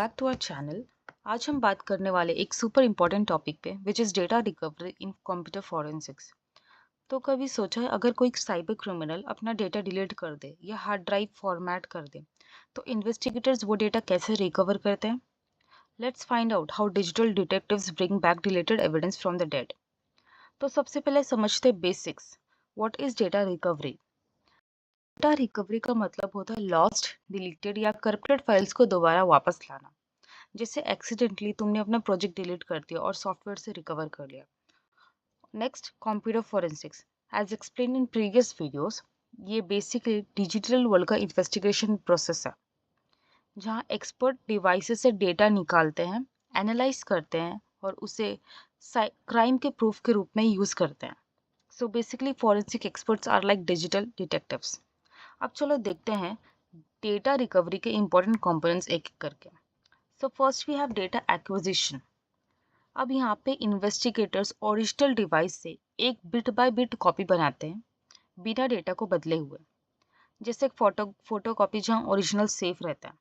Back to our channel. आज हम बात करने वाले एक सुपर इम्पोर्टेंट टॉपिक पे which is data recovery in computer forensics. तो कभी सोचा है अगर कोई साइबर क्रिमिनल अपना डेटा डिलीट कर दे या हार्ड ड्राइव फॉर्मेट कर दे तो इन्वेस्टिगेटर्स वो डेटा कैसे रिकवर करते हैं। Let's find out how digital detectives bring back deleted evidence from the dead. तो सबसे पहले समझते basics. What is data recovery? Data recovery का मतलब होता है लॉस्ट, डिलीटेड या करप्टेड फाइल्स को दोबारा वापस लाना। जैसे एक्सीडेंटली तुमने अपना प्रोजेक्ट डिलीट कर दिया और सॉफ्टवेयर से रिकवर कर लिया। Next, computer forensics. As explain in previous videos, ये बेसिकली डिजिटल वर्ल्ड का इन्वेस्टिगेशन प्रोसेस है जहाँ एक्सपर्ट डिवाइसेस से डेटा निकालते हैं, एनालाइज करते हैं और उसे क्राइम के प्रूफ के रूप में यूज करते हैं। So basically forensic experts are like digital detectives. अब चलो देखते हैं डेटा रिकवरी के इंपॉर्टेंट कंपोनेंट्स एक एक करके। So first we have data acquisition. अब यहाँ पे इन्वेस्टिगेटर्स ओरिजिनल डिवाइस से एक बिट बाय बिट कॉपी बनाते हैं बिना डेटा को बदले हुए। जैसे एक फोटो कॉपी जहाँ ओरिजिनल सेफ रहता है।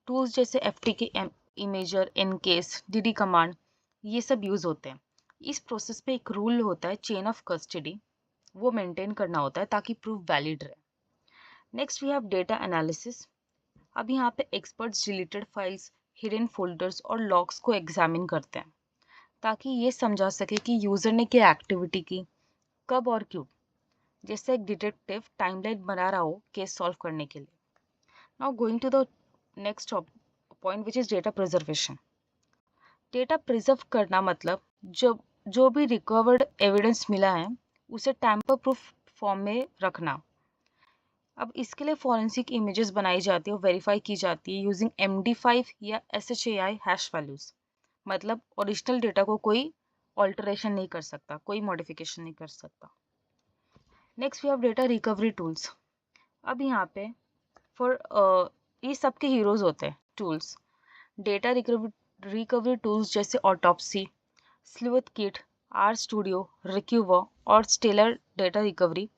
टूल्स जैसे एफटीके इमेजर, एनकेस, डीडी कमांड, ये सब यूज होते हैं। इस प्रोसेस पे एक रूल होता है चेन ऑफ कस्टडी, वो मेंटेन करना होता है ताकि प्रूफ वैलिड रहे। Next we have data analysis. अब यहाँ पे experts deleted files, hidden folders और लॉग्स को एग्जामिन करते हैं ताकि ये समझा सके कि यूजर ने क्या एक्टिविटी की, कब और क्यों। जैसे एक डिटेक्टिव टाइमलाइन बना रहा हो केस सॉल्व करने के लिए। Now going to the next point which is data preservation. Data preserve करना मतलब जो भी रिकवर्ड एविडेंस मिला है उसे टैम्पर प्रूफ फॉर्म में रखना। अब इसके लिए फॉरेंसिक इमेजेस बनाई जाती है और वेरीफाई की जाती है यूजिंग MD5 या SHAI हैश वैल्यूज। मतलब ओरिजिनल डेटा को कोई ऑल्टरेशन नहीं कर सकता, कोई मॉडिफिकेशन नहीं कर सकता। Next we have data recovery tools. अब यहाँ पे फॉर ये सबके हीरोज होते हैं टूल्स। डेटा रिकवरी टूल्स जैसे autopsy, sleuth kit, R studio, Recuva और stellar data recovery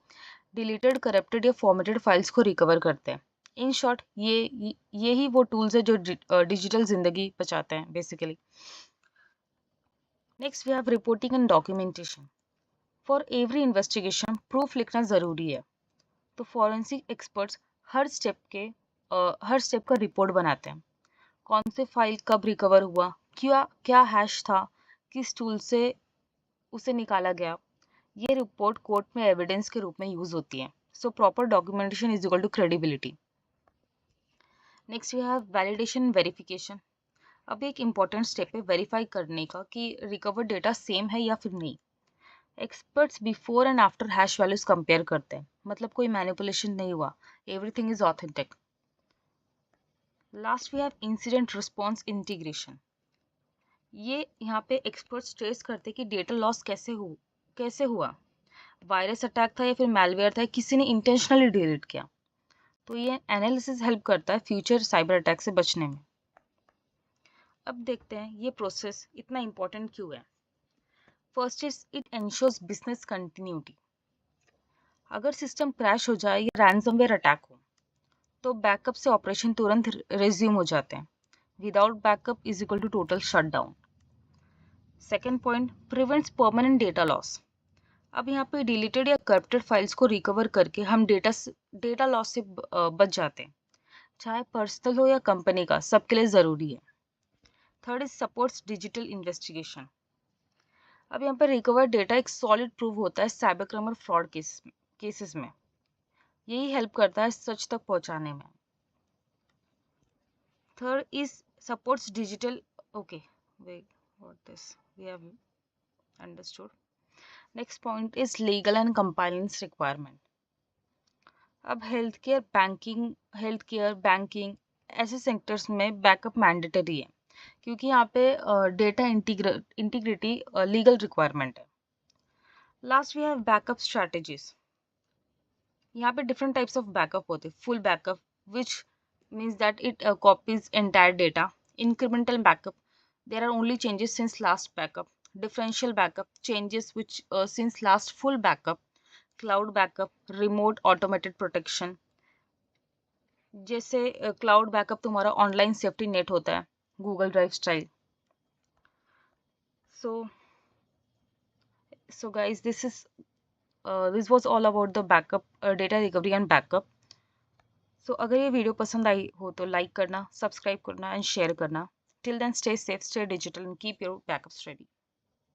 deleted, corrupted या फॉर्मेटेड फाइल्स को रिकवर करते हैं। इन शॉर्ट ये ही वो टूल्स है जो डिजिटल जिंदगी बचाते हैं basically. Next we have reporting and documentation. For every investigation proof लिखना ज़रूरी है। तो फॉरेंसिक एक्सपर्ट्स हर स्टेप का रिपोर्ट बनाते हैं। कौन से फाइल कब रिकवर हुआ, क्या हैश था, किस टूल से उसे निकाला गया। ये रिपोर्ट कोर्ट में एविडेंस के रूप में यूज होती है। So proper documentation is equal to credibility. Next we have validation verification. अब एक इम्पॉर्टेंट स्टेप है वेरीफाई करने का कि रिकवर्ड डेटा सेम है या फिर नहीं। Experts before and after hash values compare करते हैं, मतलब कोई मैनिपुलेशन नहीं हुआ, everything is authentic. Last we have incident response integration. ये यहाँ पे एक्सपर्ट्स ट्रेस करते हैं कि डेटा लॉस कैसे हुआ, वायरस अटैक था या फिर मैलवेयर था, किसी ने इंटेंशनली डिलीट किया। तो ये एनालिसिस हेल्प करता है फ्यूचर साइबर अटैक से बचने में। अब देखते हैं ये प्रोसेस इतना इम्पोर्टेंट क्यों है। First is it ensures business continuity. अगर सिस्टम क्रैश हो जाए या रैंसमवेयर अटैक हो तो बैकअप से ऑपरेशन तुरंत रिज्यूम हो जाते हैं। Without backup is equal to total shutdown. Second point, prevents permanent data loss. अब यहाँ पे डिलीटेड या करप्टेड फाइल्स को रिकवर करके हम डेटा लॉस से बच जाते हैं, चाहे पर्सनल हो या कंपनी का, सबके लिए ज़रूरी है। Third is supports digital investigation. अब यहाँ पर रिकवर डेटा एक सॉलिड प्रूफ होता है साइबर क्राइम और फ्रॉड केसेस में। यही हेल्प करता है सच तक पहुंचाने में। Third is supports digital what this we have understood. Next point is legal and compliance requirement. अब हेल्थ केयर बैंकिंग ऐसे सेक्टर्स में बैकअप मैंडेटरी है क्योंकि यहाँ पे डेटा इंटीग्रिटी लीगल रिक्वायरमेंट है। Last we have backup strategies. यहाँ पे डिफरेंट टाइप्स ऑफ बैकअप होते हैं। Full backup which means that it copies entire data. Incremental backup, there are only changes since last backup. Differential backup, changes which since last full backup. Cloud backup, remote automated protection. जैसे cloud backup तुम्हारा online safety net होता है, Google Drive style. So, guys, this was all about the backup, data recovery and backup. So अगर ये video पसंद आई हो तो like करना, सब्सक्राइब करना एंड शेयर करना. Till then stay safe, stay digital and keep your backups ready.